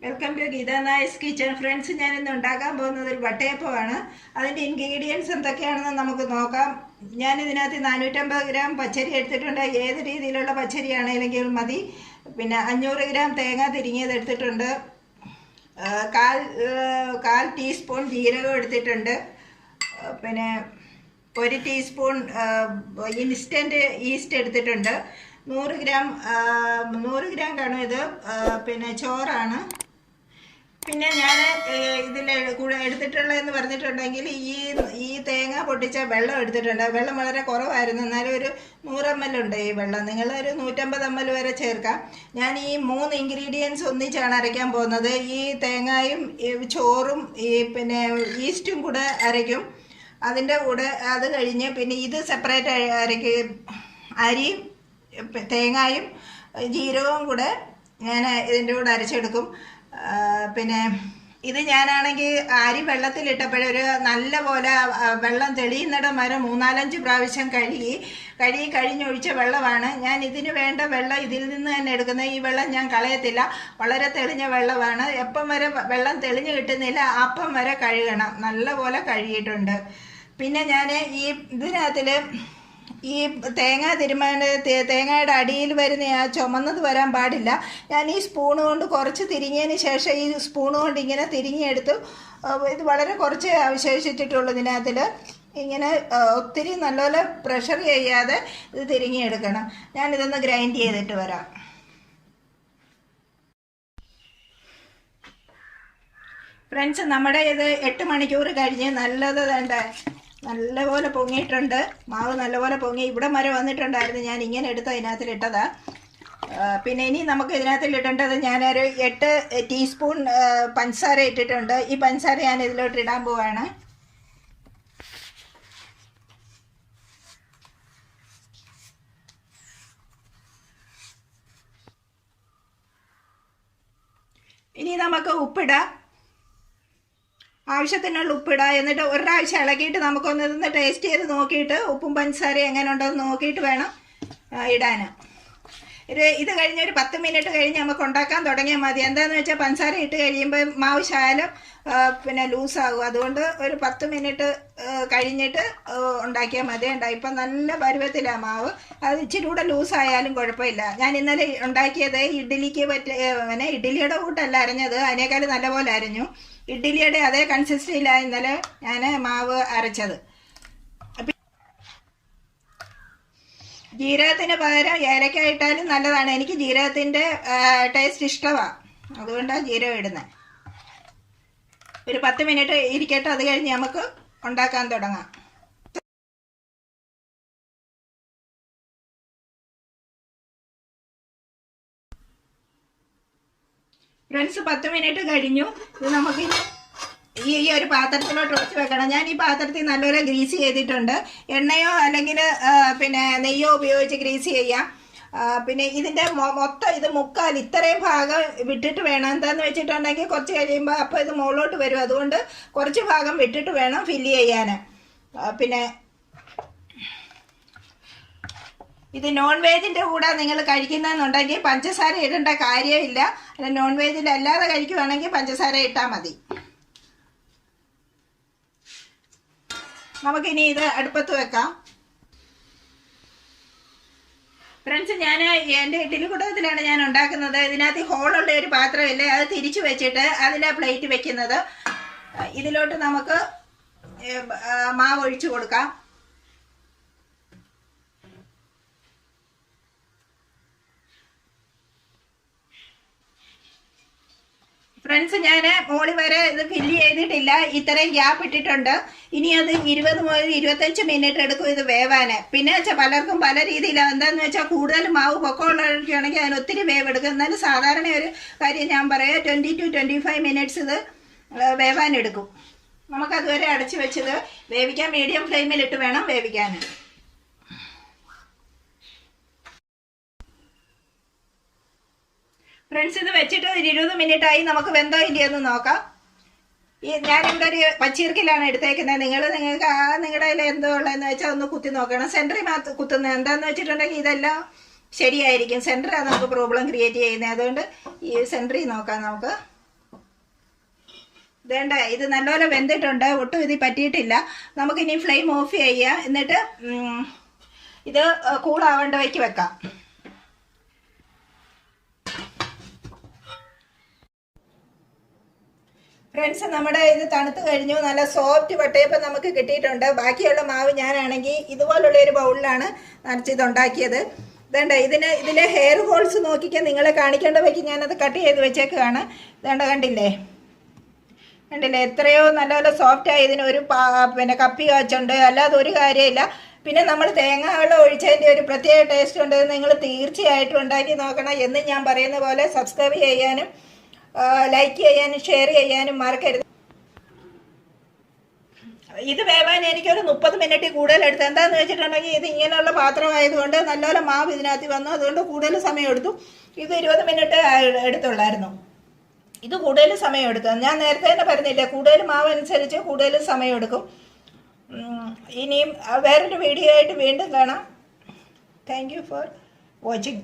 Welcome to Geetha Nair's kitchen friends. ഞാൻ ഇന്ന് ഉണ്ടാക്കാൻ പോകുന്നത് ഒരു വട്ടയപ്പമാണ്. അതിൻ്റെ ഇൻഗ്രീഡിയൻസ് എന്തൊക്കെയാണെന്ന് നമുക്ക് നോക്കാം. ഞാൻ ഇതിനകത്ത് 450 ഗ്രാം പച്ചരി എടുത്തിട്ടുണ്ട്. ഏത് രീതിയിലുള്ള പച്ചരിയാണെങ്കിലും മതി. പിന്നെ 500 ഗ്രാം തേങ്ങ തിരിങ്ങിയത് എടുത്തിട്ടുണ്ട്. കാൽ ടീസ്പൂൺ ജീരകം എടുത്തിട്ടുണ്ട്. പിന്നെ 1 ടീസ്പൂൺ ഇൻസ്റ്റൻറ്റ് ഈസ്റ്റ് എടുത്തിട്ടുണ്ട്. 100 ഗ്രാം കാണും ഇത്. പിന്നെ ചോറാണ്. പിന്നെ ഞാൻ ഇതിൽ കൂടെ എടുത്തിട്ടുള്ളതെന്ന് പറഞ്ഞിട്ടുണ്ടെങ്കിൽ ഈ തേങ്ങ പൊട്ടിച്ച വെള്ളം എടുത്തിട്ടുണ്ട്. വെള്ളം വളരെ കുറവായിരുന്നു, എന്നാലും ഒരു 100 ml ഉണ്ട് ഈ വെള്ളം. നിങ്ങളൊരു 150 ml വരെ ചേർക്കാം. ഞാൻ ഈ 3 ഇൻഗ്രീഡിയൻസ് ഒന്നിച്ചാണ് അരയ്ക്കാൻ പോകുന്നത്. ഈ തേങ്ങയും ചോറും പിന്നെ ഈസ്റ്റും കൂടെ അരയ്ക്കും. അതിൻ്റെ കൂടെ അത് കഴിഞ്ഞ് പിന്നെ ഇത് സെപ്പറേറ്റ് അരയ്ക്കും. അരിയും തേങ്ങയും ജീരകവും കൂടെ ഞാൻ ഇതിൻ്റെ കൂടെ അരച്ചെടുക്കും. പിന്നെ ഇത് ഞാനാണെങ്കിൽ അരി വെള്ളത്തിലിട്ടപ്പോഴൊരു നല്ല പോലെ വെള്ളം തെളിയുന്നിടം വരെ 3-4 പ്രാവശ്യം കഴുകി കഴിഞ്ഞൊഴിച്ച വെള്ളമാണ്. ഞാൻ ഇതിന് വേണ്ട വെള്ളം ഇതിൽ നിന്ന് തന്നെ എടുക്കുന്നത്. ഈ വെള്ളം ഞാൻ കളയത്തില്ല, വളരെ തെളിഞ്ഞ വെള്ളമാണ്. എപ്പം വരെ വെള്ളം തെളിഞ്ഞ് കിട്ടുന്നില്ല അപ്പം വരെ കഴുകണം. നല്ല പോലെ കഴുകിയിട്ടുണ്ട്. പിന്നെ ഞാൻ ഈ ഇതിനകത്തിൽ ഈ തേങ്ങയുടെ അടിയിൽ വരുന്ന ആ ചുമന്നത് വരാൻ പാടില്ല. ഞാൻ ഈ സ്പൂണ് കൊണ്ട് കുറച്ച് തിരിങ്ങിയതിന് ശേഷം ഈ സ്പൂണ് കൊണ്ട് ഇങ്ങനെ തിരിങ്ങിയെടുത്തു. ഇത് വളരെ കുറച്ച് അവശേഷിച്ചിട്ടുള്ളൂ. ഇതിനകത്തിൽ ഇങ്ങനെ ഒത്തിരി നല്ലപോലെ പ്രഷർ ചെയ്യാതെ ഇത് തിരിങ്ങിയെടുക്കണം. ഞാനിതൊന്ന് ഗ്രൈൻഡ് ചെയ്തിട്ട് വരാം. ഫ്രണ്ട്സ്, നമ്മുടെ ഇത് 8 മണിക്കൂർ കഴിഞ്ഞ് നല്ലപോലെ പൊങ്ങിയിട്ടുണ്ട്. മാവ് നല്ലപോലെ പൊങ്ങി ഇവിടം വരെ വന്നിട്ടുണ്ടായിരുന്നു. ഞാൻ ഇങ്ങനെ എടുത്ത് അതിനകത്തിലിട്ടതാ. പിന്നെ ഇനി നമുക്ക് ഇതിനകത്തിലിട്ടേണ്ടത് ഞാനൊരു 8 ടീസ്പൂൺ പഞ്ചസാര ഇട്ടിട്ടുണ്ട്. ഈ പഞ്ചസാര ഞാൻ ഇതിലോട്ട് ഇടാൻ പോവാണ്. ഇനി നമുക്ക് ഉപ്പിടാം. ആവശ്യത്തിനുള്ള ഉപ്പിടുക. എന്നിട്ട് ഒരു പ്രാവശ്യം ഇളക്കിയിട്ട് നമുക്കൊന്ന് ഇതൊന്ന് ടേസ്റ്റ് ചെയ്ത് നോക്കിയിട്ട് ഉപ്പും പഞ്ചസാരയും എങ്ങനെ ഉണ്ടെന്ന് നോക്കിയിട്ട് വേണം ഇടാൻ. ഇത് കഴിഞ്ഞ് ഒരു 10 മിനിറ്റ് കഴിഞ്ഞ് നമുക്ക് ഉണ്ടാക്കാൻ തുടങ്ങിയാൽ മതി. എന്താണെന്ന് വെച്ചാൽ പഞ്ചസാര ഇട്ട് കഴിയുമ്പോൾ മാവ് ശകലം പിന്നെ ലൂസാകും. അതുകൊണ്ട് ഒരു 10 മിനിറ്റ് കഴിഞ്ഞിട്ട് ഉണ്ടാക്കിയാൽ മതി. ഇപ്പം നല്ല പരുവത്തിലാണ് മാവ്. അത് ഇച്ചിരി കൂടെ ലൂസായാലും കുഴപ്പമില്ല. ഞാൻ ഇന്നലെ ഉണ്ടാക്കിയത് ഇഡ്ഡലിക്ക് പിന്നെ ഇഡ്ഡലിയുടെ കൂട്ടല്ല അരഞ്ഞത്, അതിനേക്കാൾ നല്ലപോലെ അരഞ്ഞു. ഇഡ്ഡലിയുടെ അതേ കൺസിസ്റ്റൻസിയിലാണ് ഇന്നലെ ഞാൻ മാവ് അരച്ചത്. ജീരകത്തിന് പകരം ഏലക്ക ഇട്ടാലും നല്ലതാണ്. എനിക്ക് ജീരകത്തിൻ്റെ ടേസ്റ്റ് ഇഷ്ടമാണ്, അതുകൊണ്ടാണ് ജീരകം ഇടുന്നത്. ഒരു 10 മിനിറ്റ് ഇരിക്കട്ടെ. അത് കഴിഞ്ഞ് നമുക്ക് ഉണ്ടാക്കാൻ തുടങ്ങാം. ഫ്രണ്ട്സ്, 10 മിനിറ്റ് കഴിഞ്ഞു. ഇത് നമുക്ക് ഈ ഒരു പാത്രത്തിലോട്ട് ഒഴിച്ച് വെക്കണം. ഞാൻ ഈ പാത്രത്തിൽ നല്ലപോലെ ഗ്രീസ് ചെയ്തിട്ടുണ്ട്. എണ്ണയോ അല്ലെങ്കിൽ പിന്നെ നെയ്യോ ഉപയോഗിച്ച് ഗ്രീസ് ചെയ്യാം. പിന്നെ ഇതിൻ്റെ മൊത്തം ഇത് മുക്കാൽ ഇത്രയും ഭാഗം വിട്ടിട്ട് വേണം. എന്താണെന്ന് വെച്ചിട്ടുണ്ടെങ്കിൽ കുറച്ച് കഴിയുമ്പോൾ അപ്പോൾ ഇത് മുകളിലോട്ട് വരും. അതുകൊണ്ട് കുറച്ച് ഭാഗം വിട്ടിട്ട് വേണം ഫില്ല് ചെയ്യാൻ. പിന്നെ ഇത് നോൺ വെജിൻ്റെ കൂടെ നിങ്ങൾ കഴിക്കുന്നതെന്നുണ്ടെങ്കിൽ പഞ്ചസാര ഇടേണ്ട കാര്യമില്ല. അല്ല, നോൺ വെജിലല്ലാതെ കഴിക്കുവാണെങ്കിൽ പഞ്ചസാര ഇട്ടാൽ മതി. നമുക്കിനി ഇത് അടുപ്പത്ത് വെക്കാം. ഫ്രണ്ട്സ്, ഞാൻ എൻ്റെ ഇഡ്ഡലി കുടത്തിലാണ് ഞാൻ ഉണ്ടാക്കുന്നത്. ഇതിനകത്ത് ഹോളുള്ള ഒരു പാത്രമില്ലേ, അത് തിരിച്ചു വെച്ചിട്ട് അതിലാണ് പ്ലേറ്റ് വെക്കുന്നത്. ഇതിലോട്ട് നമുക്ക് മാവ് ഒഴിച്ചു കൊടുക്കാം. ഫ്രണ്ട്സ്, ഞാൻ മോളി വരെ ഇത് ഫില്ല് ചെയ്തിട്ടില്ല. ഇത്രയും ഗ്യാപ്പ് ഇട്ടിട്ടുണ്ട്. ഇനി അത് 20 മുതൽ 25 മിനിറ്റ് എടുക്കും ഇത് വേവാൻ. പിന്നെ വെച്ചാൽ പലർക്കും പല രീതിയിലാണ്. എന്താണെന്ന് വെച്ചാൽ കൂടുതൽ മാവ് പൊക്കമുള്ളവർക്കാണെങ്കിൽ അതിന് ഒത്തിരി വേവ് എടുക്കും. എന്നാലും സാധാരണ ഒരു കാര്യം ഞാൻ പറയാം, 20 to 25 മിനിറ്റ്സ് ഇത് വേവാനെടുക്കും. നമുക്കതുവരെ അടച്ചു വെച്ചത് വേവിക്കാൻ മീഡിയം ഫ്ലെയിമിലിട്ട് വേണം വേവിക്കാൻ. ഫ്രണ്ട്സ്, ഇത് വെച്ചിട്ട് 20 മിനിറ്റായി. നമുക്ക് വെന്തോ ഇല്ലയെന്ന് നോക്കാം. ഞാനിവിടെ ഒരു പച്ചീർക്കിലാണ് എടുത്തേക്കുന്നത്. നിങ്ങൾക്ക് നിങ്ങളുടെ കയ്യിൽ എന്തോ ഉള്ളതെന്ന് വെച്ചാൽ ഒന്ന് കുത്തി നോക്കണം. സെൻറ്ററിൽ മാത്രം കുത്തുന്നത് എന്താണെന്ന് വെച്ചിട്ടുണ്ടെങ്കിൽ ഇതെല്ലാം ശരിയായിരിക്കും. സെൻറ്ററാണ് നമുക്ക് പ്രോബ്ലം ക്രിയേറ്റ് ചെയ്യുന്നത്. അതുകൊണ്ട് ഈ സെൻറ്ററിൽ നോക്കാം നമുക്ക്. വേണ്ട, ഇത് നല്ലപോലെ വെന്തിട്ടുണ്ട്, ഒട്ടും ഇത് പറ്റിയിട്ടില്ല. നമുക്കിനി ഫ്ലെയിം ഓഫ് ചെയ്യാം. എന്നിട്ട് ഇത് കൂളാവേണ്ട വയ്ക്ക് വെക്കാം. ഫ്രണ്ട്സ്, നമ്മുടെ ഇത് തണുത്ത് കഴിഞ്ഞു. നല്ല സോഫ്റ്റ് വട്ടയപ്പം നമുക്ക് കിട്ടിയിട്ടുണ്ട്. ബാക്കിയുള്ള മാവ് ഞാനാണെങ്കിൽ ഇതുപോലുള്ള ഒരു ബൗളിലാണ് നിറച്ചിതുണ്ടാക്കിയത്. ഇതേണ്ട, ഇതിലെ ഹെയർ ഹോൾസ് നോക്കിക്കാൻ നിങ്ങളെ കാണിക്കേണ്ട വയ്ക്ക് ഞാനത് കട്ട് ചെയ്ത് വെച്ചേക്കാണ്. ഇതേണ്ട, കണ്ടില്ലേ എത്രയോ നല്ലപോലെ സോഫ്റ്റായി. ഇതിനൊരു പിന്നെ കപ്പി കാച്ചുണ്ട്, അല്ലാതെ ഒരു കാര്യമില്ല. പിന്നെ നമ്മൾ തേങ്ങാ വെള്ളം ഒഴിച്ചതിൻ്റെ ഒരു പ്രത്യേക ടേസ്റ്റ് ഉണ്ട്. നിങ്ങൾ തീർച്ചയായിട്ടും ഉണ്ടാക്കി നോക്കണം. എന്ന് ഞാൻ പറയുന്ന പോലെ സബ്സ്ക്രൈബ് ചെയ്യാനും ലൈക്ക് ചെയ്യാനും ഷെയർ ചെയ്യാനും മറക്കരുത്. ഇത് വേവാൻ എനിക്കൊരു 30 മിനിറ്റ് കൂടുതൽ എടുത്തു. എന്താണെന്ന് വെച്ചിട്ടുണ്ടെങ്കിൽ ഇത് ഇങ്ങനെയുള്ള പാത്രമായതുകൊണ്ട് നല്ലപോലെ മാവ് ഇതിനകത്ത് വന്നു, അതുകൊണ്ട് കൂടുതൽ സമയം എടുത്തു. ഇത് 20 മിനിറ്റ് എടുത്തുള്ളായിരുന്നു. ഇത് കൂടുതൽ സമയം എടുത്തു. ഞാൻ നേരത്തെ തന്നെ പറഞ്ഞില്ലേ, കൂടുതൽ മാവ് അനുസരിച്ച് കൂടുതൽ സമയം എടുക്കും. ഇനിയും വേറൊരു വീഡിയോ ആയിട്ട് വീണ്ടും കാണാം. Thank you for watching.